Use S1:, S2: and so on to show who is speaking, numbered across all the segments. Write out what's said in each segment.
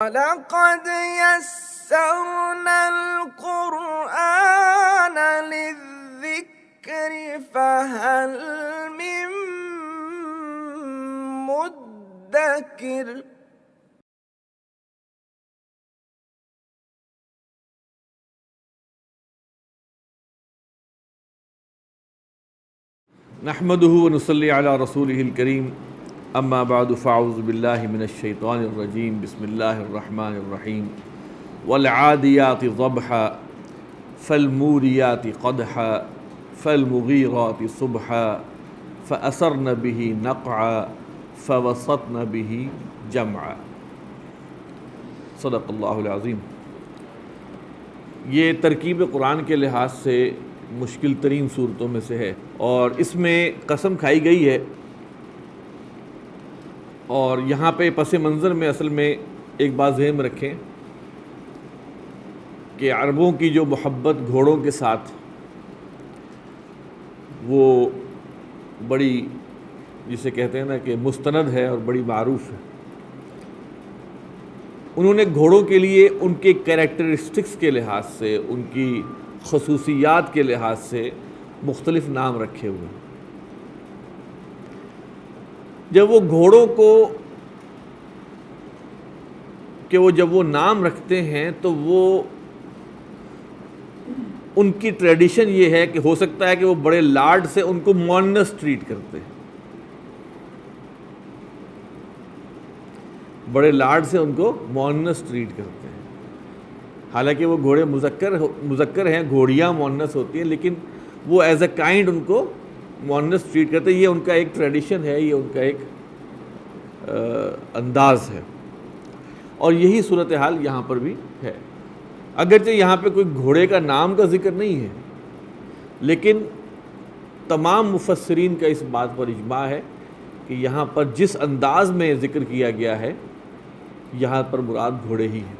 S1: وَلَقَدْ يَسَّرْنَا الْقُرْآنَ لِلذِّكْرِ فَهَلْ مِن مُّدَّكِرٍ۔
S2: نحمده ونصلي على رسوله الكريم اما بعد فاعوذ بالله من الشيطان الرجيم بسم الله الرحمن الرحيم والعاديات ضبحا فالموريات قدحا فالمغيرات صبحا فأثرن به نقعا فوسطن به جمعا۔ صدق اللہ العظیم۔ یہ ترکیب قرآن کے لحاظ سے مشکل ترین صورتوں میں سے ہے، اور اس میں قسم کھائی گئی ہے، اور یہاں پہ پس منظر میں اصل میں ایک بات ذہن میں رکھیں کہ عربوں کی جو محبت گھوڑوں کے ساتھ وہ بڑی، جسے کہتے ہیں نا کہ مستند ہے اور بڑی معروف ہے۔ انہوں نے گھوڑوں کے لیے ان کے کیریکٹرسٹکس کے لحاظ سے، ان کی خصوصیات کے لحاظ سے مختلف نام رکھے ہوئے۔ جب وہ گھوڑوں کو جب وہ نام رکھتے ہیں تو وہ ان کی ٹریڈیشن یہ ہے کہ ہو سکتا ہے کہ وہ بڑے لاڈ سے ان کو مؤنث ٹریٹ کرتے ہیں، بڑے لاڈ سے ان کو مؤنث ٹریٹ کرتے ہیں۔ حالانکہ وہ گھوڑے مذکر ہیں، گھوڑیاں مؤنث ہوتی ہیں، لیکن وہ ایز اے کائنڈ ان کو مؤنث ٹریٹ کرتے ہیں۔ یہ ان کا ایک ٹریڈیشن ہے، یہ ان کا ایک انداز ہے، اور یہی صورتحال یہاں پر بھی ہے۔ اگرچہ یہاں پہ کوئی گھوڑے کا نام کا ذکر نہیں ہے، لیکن تمام مفسرین کا اس بات پر اجماع ہے کہ یہاں پر جس انداز میں ذکر کیا گیا ہے، یہاں پر مراد گھوڑے ہی ہیں۔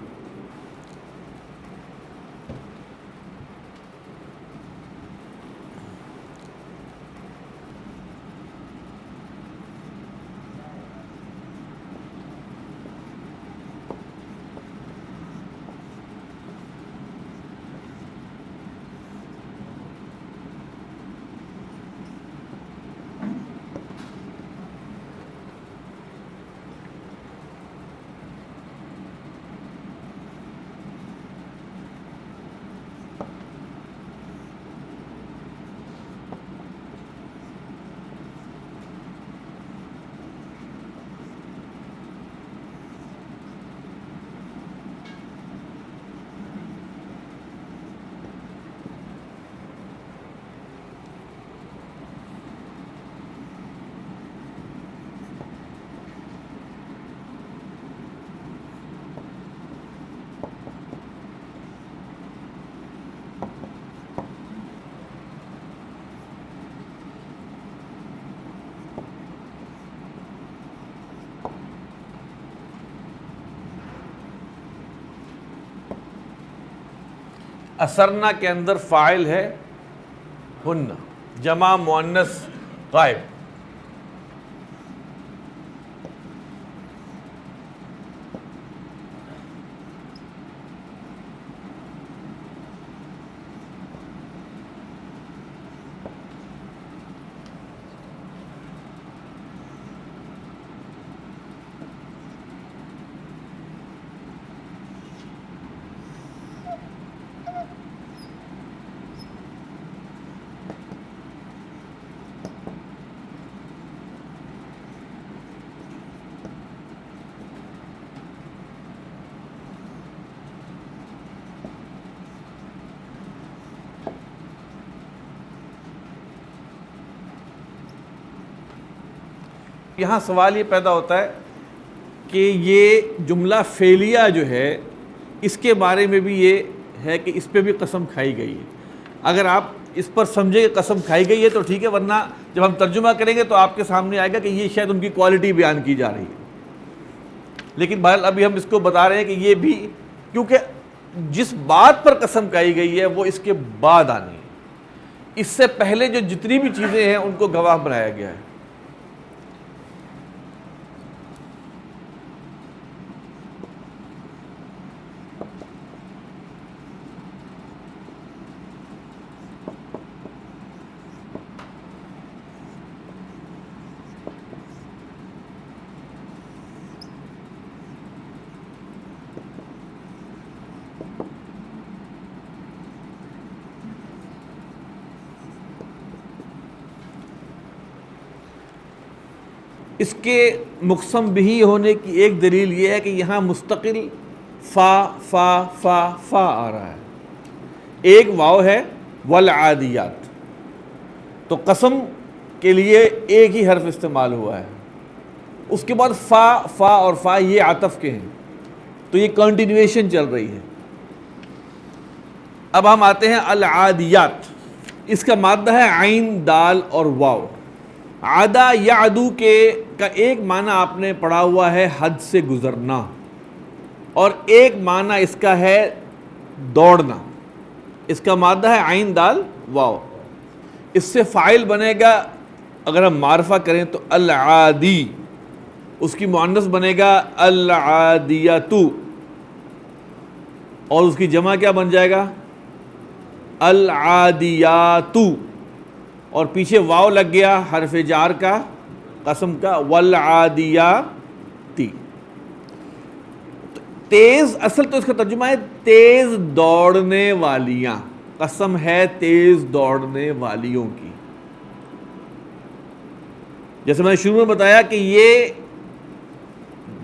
S2: اثرنا کے اندر فاعل ہے ہن، جمع مؤنث غائب۔ یہاں سوال یہ پیدا ہوتا ہے کہ یہ جملہ فعلیہ جو ہے، اس کے بارے میں بھی یہ ہے کہ اس پہ بھی قسم کھائی گئی ہے۔ اگر آپ اس پر سمجھے کہ قسم کھائی گئی ہے تو ٹھیک ہے، ورنہ جب ہم ترجمہ کریں گے تو آپ کے سامنے آئے گا کہ یہ شاید ان کی کوالٹی بیان کی جا رہی ہے۔ لیکن بہرحال ابھی ہم اس کو بتا رہے ہیں کہ یہ بھی، کیونکہ جس بات پر قسم کھائی گئی ہے وہ اس کے بعد آنی ہے، اس سے پہلے جو جتنی بھی چیزیں ہیں ان کو گواہ بنایا گیا ہے۔ اس کے مقسم بھی ہونے کی ایک دلیل یہ ہے کہ یہاں مستقل فا فا فا فا آ رہا ہے، ایک واو ہے والعادیات، تو قسم کے لیے ایک ہی حرف استعمال ہوا ہے، اس کے بعد فا فا اور فا یہ عطف کے ہیں، تو یہ کنٹینیویشن چل رہی ہے۔ اب ہم آتے ہیں العادیات، اس کا مادہ ہے عین دال اور واو۔ عادا یعدو کا ایک معنی آپ نے پڑھا ہوا ہے حد سے گزرنا، اور ایک معنی اس کا ہے دوڑنا، اس کا مادہ ہے عین دال واو۔ اس سے فاعل بنے گا، اگر ہم معرفہ کریں تو العادی، اس کی مؤنث بنے گا العادیاتو، اور اس کی جمع کیا بن جائے گا؟ العادیاتو، اور پیچھے واو لگ گیا حرف جار کا، قسم کا، والعادیاتی۔ تیز، اصل تو اس کا ترجمہ ہے تیز دوڑنے والیاں، قسم ہے تیز دوڑنے والیوں کی۔ جیسے میں نے شروع میں بتایا کہ یہ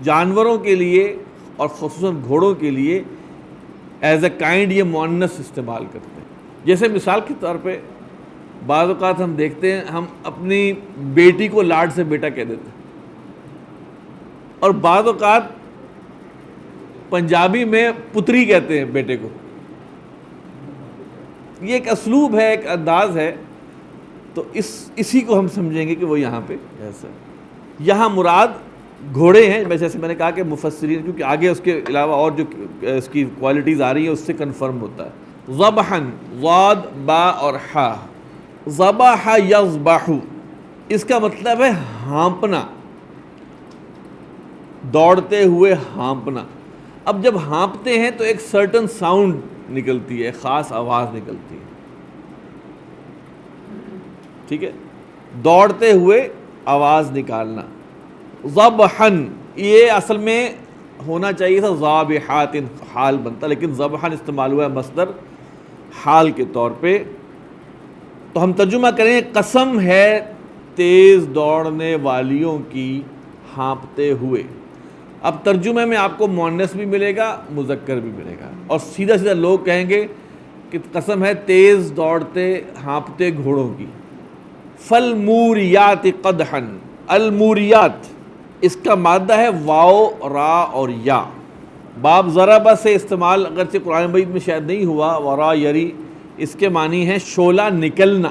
S2: جانوروں کے لیے اور خصوصاً گھوڑوں کے لیے ایز اے کائنڈ یہ مؤنث استعمال کرتے ہیں۔ جیسے مثال کے طور پہ بعض اوقات ہم دیکھتے ہیں، ہم اپنی بیٹی کو لاڈ سے بیٹا کہہ دیتے ہیں، اور بعض اوقات پنجابی میں پتری کہتے ہیں بیٹے کو۔ یہ ایک اسلوب ہے، ایک انداز ہے، تو اسی کو ہم سمجھیں گے کہ وہ یہاں پہ ایسا ہے۔ یہاں مراد گھوڑے ہیں، جیسے میں نے کہا کہ مفسرین، کیونکہ آگے اس کے علاوہ اور جو اس کی کوالٹیز آ رہی ہیں اس سے کنفرم ہوتا ہے۔ ذبحن، ضاد با اور حا، ذبح یذبح، اس کا مطلب ہے ہانپنا، دوڑتے ہوئے ہانپنا۔ اب جب ہانپتے ہیں تو ایک سرٹن ساؤنڈ نکلتی ہے، خاص آواز نکلتی ہے، ٹھیک ہے، دوڑتے ہوئے آواز نکالنا۔ ذبحن، یہ اصل میں ہونا چاہیے تھا ذابحات، حال بنتا، لیکن ذبحن استعمال ہوا ہے مصدر حال کے طور پہ۔ تو ہم ترجمہ کریں قسم ہے تیز دوڑنے والیوں کی ہانپتے ہوئے۔ اب ترجمے میں آپ کو مؤنث بھی ملے گا، مذکر بھی ملے گا، اور سیدھا سیدھا لوگ کہیں گے کہ قسم ہے تیز دوڑتے ہانپتے گھوڑوں کی۔ فالموریات قدحن، الموریات اس کا مادہ ہے واو را اور یا۔ باب ضربہ سے استعمال اگرچہ قرآن مجید میں شاید نہیں ہوا، ورا یری، اس کے معنی ہے شعلہ نکلنا،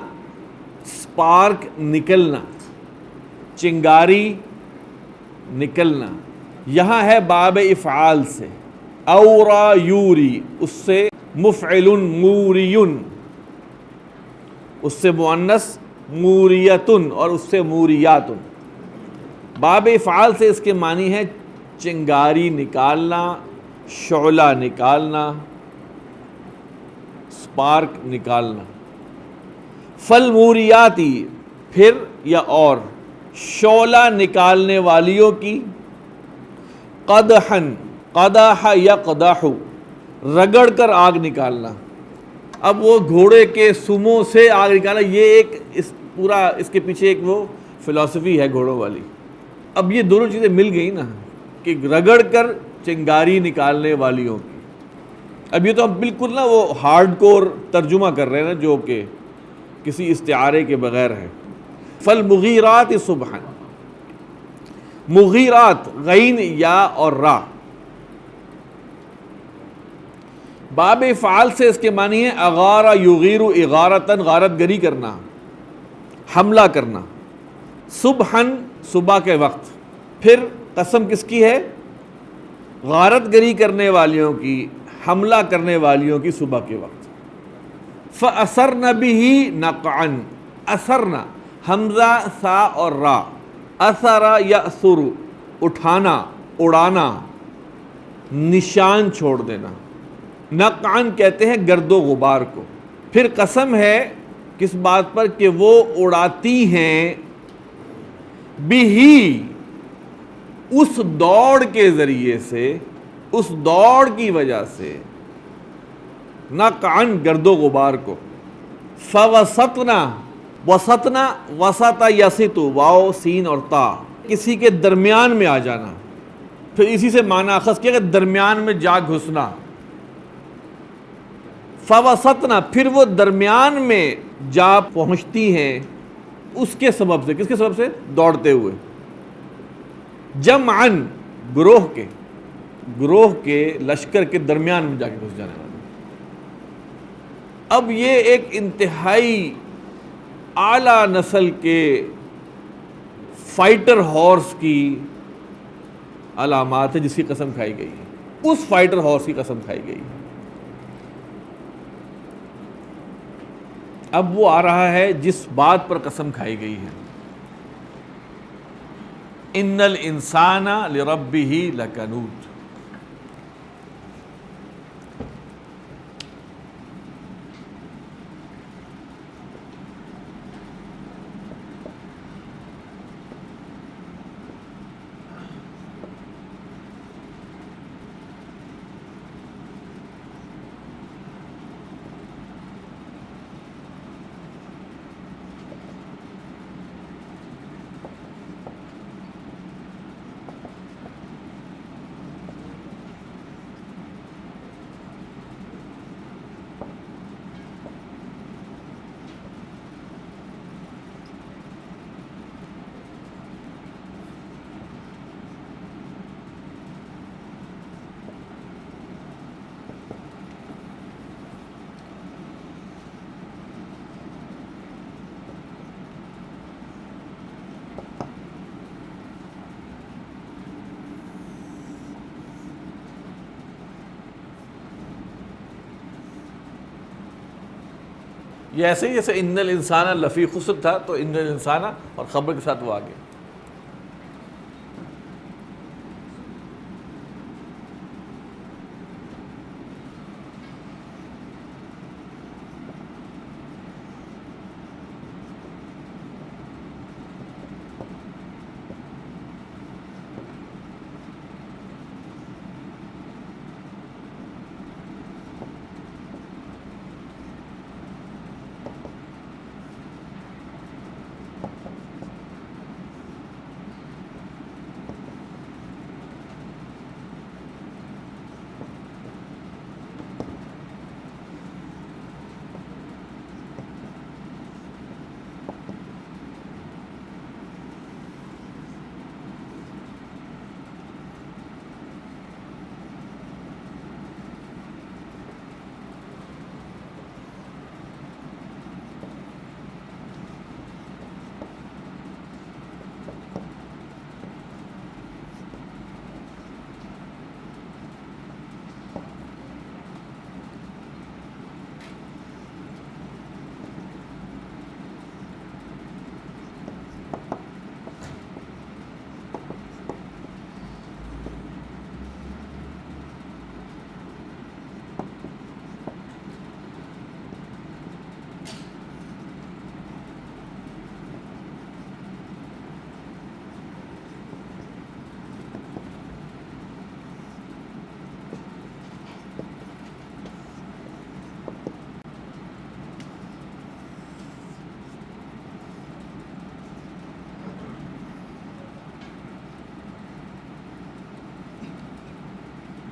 S2: سپارک نکلنا، چنگاری نکلنا۔ یہاں ہے باب افعال سے، اورا یوری، اس سے مفعل موریون، اس سے مؤنث موریتن، اور اس سے موریاتن۔ باب افعال سے اس کے معنی ہے چنگاری نکالنا، شعلہ نکالنا، سپارک نکالنا۔ فالموریاتی، پھر یا اور، شعلہ نکالنے والیوں کی، قدحن، قدح یقدح، رگڑ کر آگ نکالنا۔ اب وہ گھوڑے کے سموں سے آگ نکالنا، یہ ایک اس کے پیچھے ایک وہ فلسفی ہے گھوڑوں والی۔ اب یہ دونوں چیزیں مل گئی نا، کہ رگڑ کر چنگاری نکالنے والیوں کی۔ اب یہ تو ہم بالکل نا وہ ہارڈ کور ترجمہ کر رہے ہیں نا، جو کہ کسی استعارے کے بغیر ہے۔ فالمغیرات صبحا، مغیرات، غین یا اور را۔ باب افعال سے اس کے معنی ہے اغارہ یغیر اغارتن، غارت گری کرنا، حملہ کرنا۔ صبحن، صبح کے وقت۔ پھر قسم کس کی ہے؟ غارت گری کرنے والیوں کی، حملہ کرنے والیوں کی صبح کے وقت۔ فَأَثَرْنَ بِهِ نَقْعًا، اثرنا، حمزہ سا اور را، اثر یأثر، اٹھانا، اڑانا، نشان چھوڑ دینا۔ نقعاً کہتے ہیں گرد و غبار کو۔ پھر قسم ہے کس بات پر؟ کہ وہ اڑاتی ہیں، بھی، اس دوڑ کے ذریعے سے، اس دوڑ کی وجہ سے، نقعاً گرد و غبار کو۔ فوسطنا، وسطنا، وسط یسط، واو سین اور تا، کسی کے درمیان میں آ جانا، پھر اسی سے معنی اخذ کیا کہ درمیان میں جا گھسنا. فوسطنا، پھر وہ درمیان میں جا پہنچتی ہیں اس کے سبب سے. کس کے سبب سے؟ دوڑتے ہوئے. جمعاً، گروہ کے لشکر کے درمیان میں جا کے گھس جانے والا. اب یہ ایک انتہائی اعلیٰ نسل کے فائٹر ہارس کی علامات ہے جس کی قسم کھائی گئی ہے. اس فائٹر ہارس کی قسم کھائی گئی ہے. اب وہ آ رہا ہے جس بات پر قسم کھائی گئی ہے. ان الانسان لربہ لکنود. یہ ایسے ہی جیسے ان الانسان لفی خسر تھا تو ان الانسان اور خبر کے ساتھ وہ آگے.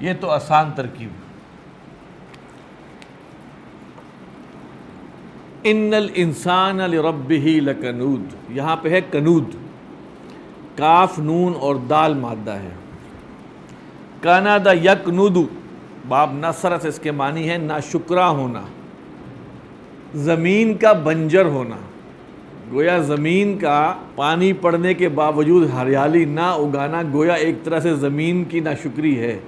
S2: یہ تو آسان ترکیب. ان الانسان لربہ لکنود. یہاں پہ ہے کنود، کاف نون اور دال مادہ ہے. کاناد یکنود، باب نصر سے اس کے معنی ہے ناشکرا ہونا، زمین کا بنجر ہونا. گویا زمین کا پانی پڑنے کے باوجود ہریالی نہ اگانا گویا ایک طرح سے زمین کی ناشکری ہے.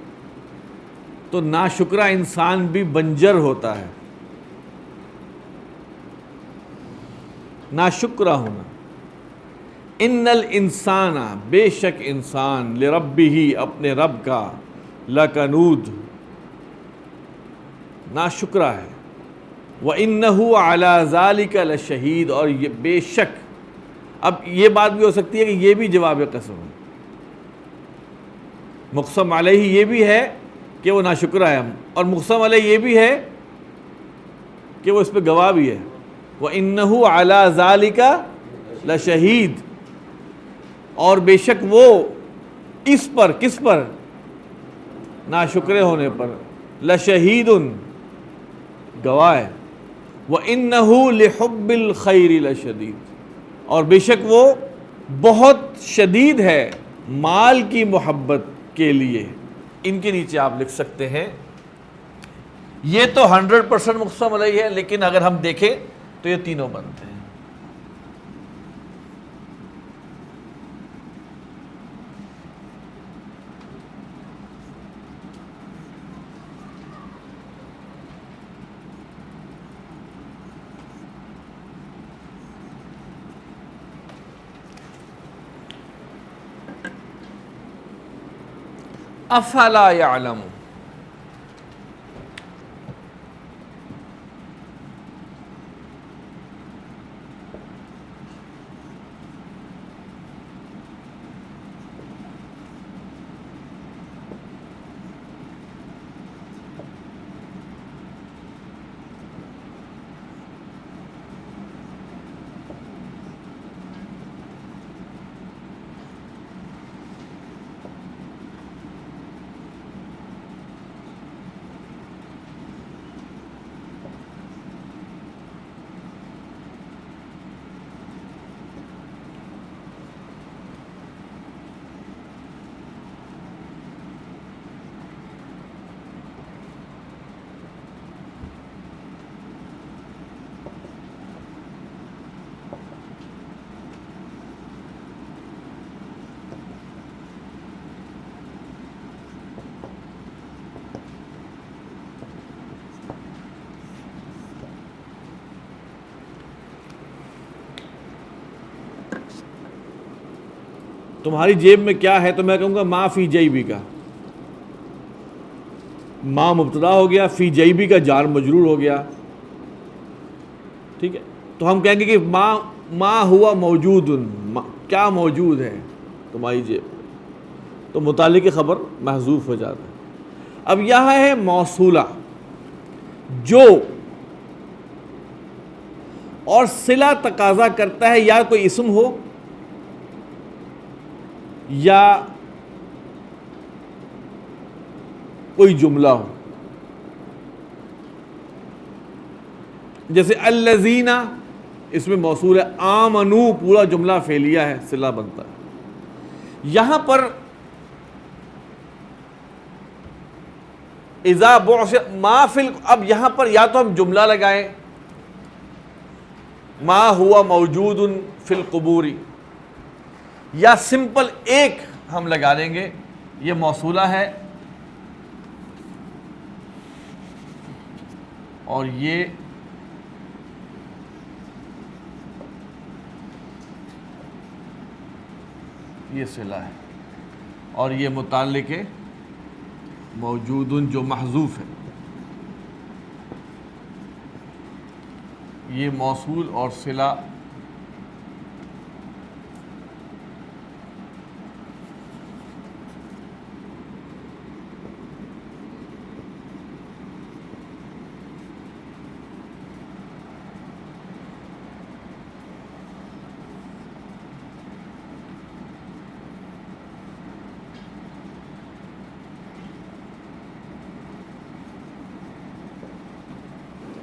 S2: تو ناشکرا انسان بھی بنجر ہوتا ہے. ناشکرا ہونا. ان الانسان، بے شک انسان، لربہ، اپنے رب کا، لکنود، ناشکرا ہے. وَإِنَّهُ عَلَى ذَلِكَ لَشَهِيدٌ، اور یہ بے شک. اب یہ بات بھی ہو سکتی ہے کہ یہ بھی جواب قسم ہے. مقسم علیہ یہ بھی ہے کہ وہ ناشکرا ہے، اور مقسم علیہ یہ بھی ہے کہ وہ اس پہ گواہ بھی ہے. وَإِنَّهُ عَلَى ذَلِكَ لَشَهِيدٌ. اور بے شک وہ اس پر، کس پر؟ ناشکرے ہونے پر، لشہید، گواہ ہے، وَإِنَّهُ لِحُبِّ الْخَيْرِ لَشَدِيدٌ، اور بے شک وہ بہت شدید ہے مال کی محبت کے لیے۔ ان کے نیچے آپ لکھ سکتے ہیں، یہ تو 100% مقسم علیہ ہے، لیکن اگر ہم دیکھیں تو یہ تینوں بنتے ہیں۔ افلا یعلم، تمہاری جیب میں کیا ہے؟ تو میں کہوں گا ما فی جیبی کا، ما مبتدا ہو گیا، فی جیبی کا جار مجرور ہو گیا، ٹھیک ہے؟ تو ہم کہیں گے کہ ما ہوا موجود، کیا موجود ہے تمہاری جیب میں، تو متعلق خبر محذوف ہو جاتا ہے۔ اب یہاں ہے موصولہ، جو اور صلہ تقاضا کرتا ہے یا کوئی اسم ہو یا کوئی جملہ ہو، جیسے الذین، اس میں موصول ہے، آمنو پورا جملہ فعلیہ ہے، صلہ بنتا ہے۔ یہاں پر اذا بعث ما فی، اب یہاں پر یا تو ہم جملہ لگائیں، ما ہوا موجود فی القبور، یا سمپل ایک ہم لگا دیں گے، یہ موصولہ ہے اور یہ صلہ ہے، اور یہ متعلق ہے موجود جو محذوف ہے، یہ موصول اور صلہ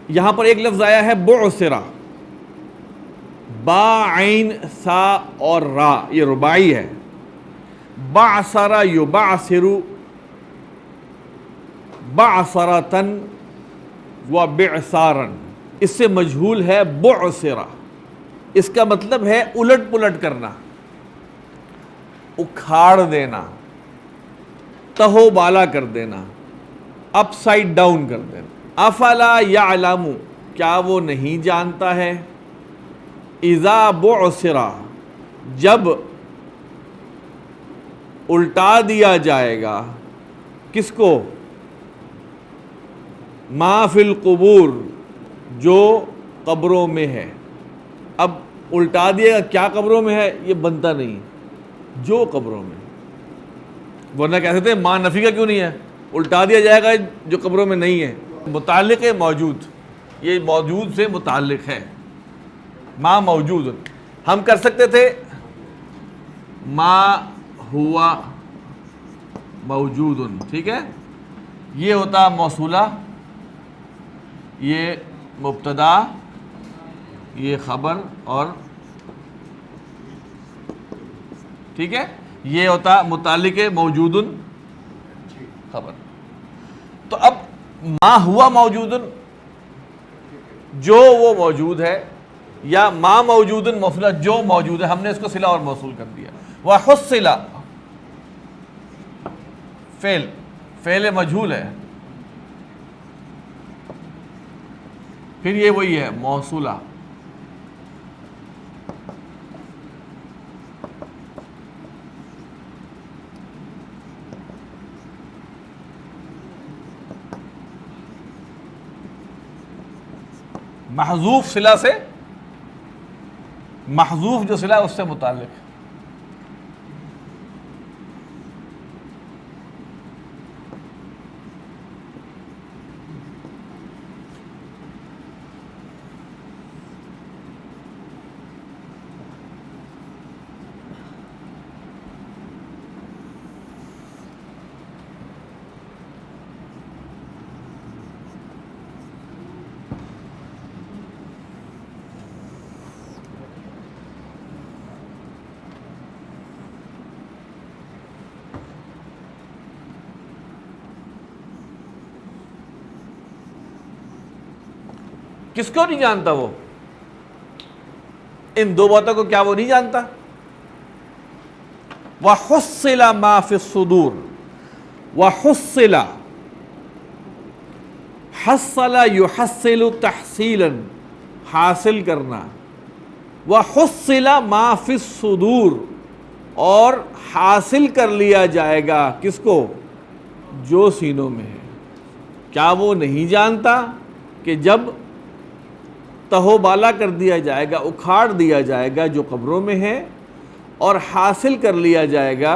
S2: یہاں پر ایک لفظ آیا ہے بعثرہ، با عین سا اور را، یہ رباعی ہے، بعثر یبعثر، بعثرتن و بعثارا، اس سے مجہول ہے بعثرہ، اس کا مطلب ہے الٹ پلٹ کرنا، اکھاڑ دینا، تہو بالا کر دینا، اپ سائڈ ڈاؤن کر دینا۔ افلا یعلم، کیا وہ نہیں جانتا ہے، اذا بعثر، جب الٹا دیا جائے گا، کس کو؟ ما فی القبور، جو قبروں میں ہے۔ اب الٹا دیا گا، کیا قبروں میں ہے یہ بنتا نہیں، جو قبروں میں، ورنہ کہتے تھے ما نفی کا کیوں نہیں ہے، الٹا دیا جائے گا جو قبروں میں نہیں ہے، متعلق ہے موجود، یہ موجود سے متعلق ہے، ما موجود۔ ہم کر سکتے تھے ما ہوا موجود، ٹھیک ہے، یہ ہوتا موصولہ، یہ مبتدا، یہ خبر، اور ٹھیک ہے یہ ہوتا متعلق موجود خبر۔ تو اب ما ہوا موجود، جو وہ موجود ہے، یا ما موجود موصولہ جو موجود ہے، ہم نے اس کو صلہ اور موصول کر دیا۔ وحصل فعل مجہول ہے، پھر یہ وہی ہے موصولہ، محذوف صلہ سے، محذوف جو صلہ اس سے متعلق ہے۔ کس کو نہیں جانتا وہ؟ ان دو باتوں کو کیا وہ نہیں جانتا؟ وَحُصِّلَ مَا فِي الصُّدُورِ، وَحُصِّلَ، حصل يحصل تحصیلاً، حاصل کرنا، وَحُصِّلَ مَا فِي الصُّدُورِ، اور حاصل کر لیا جائے گا کس کو؟ جو سینوں میں ہے۔ کیا وہ نہیں جانتا کہ جب تہو بالا کر دیا جائے گا، اکھاڑ دیا جائے گا جو قبروں میں ہے، اور حاصل کر لیا جائے گا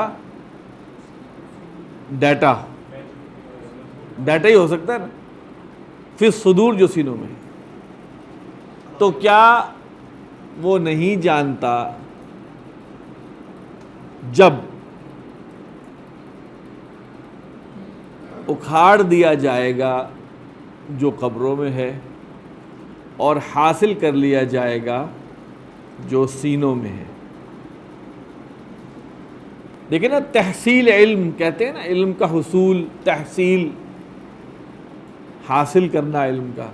S2: ڈیٹا ہی ہو سکتا ہے نا، فی الصدور جو سینوں میں ہے، تو کیا وہ نہیں جانتا جب اکھاڑ دیا جائے گا جو قبروں میں ہے، اور حاصل کر لیا جائے گا جو سینوں میں ہے؟ دیکھیں نا، تحصیل علم کہتے ہیں نا، علم کا حصول، تحصیل، حاصل کرنا علم کا۔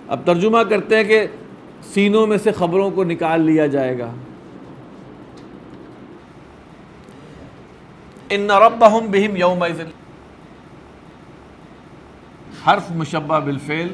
S2: اب ترجمہ کرتے ہیں کہ سینوں میں سے خبروں کو نکال لیا جائے گا۔ ان ربهم بهم یومئذ، حرف مشبہ بالفعل،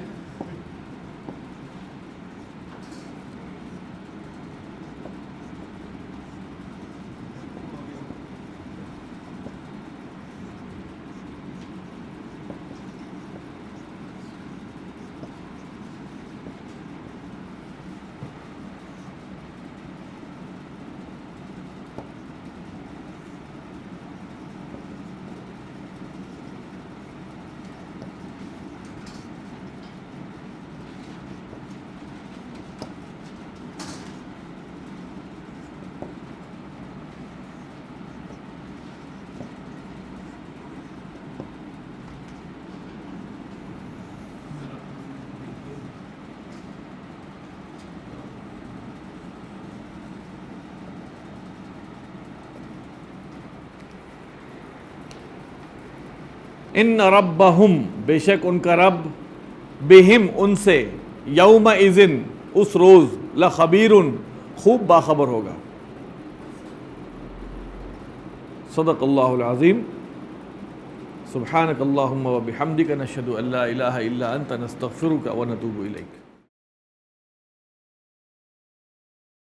S2: ان ربہم، بے شک ان کا رب، بہم ان سے، یومئذ اس روز، لخبیر خوب باخبر ہوگا۔ صدق اللہ العظیم۔ سبحانک اللہم و بحمدک، نشہد ان لا الہ الا انت، نستغفرک و نتوب الیک۔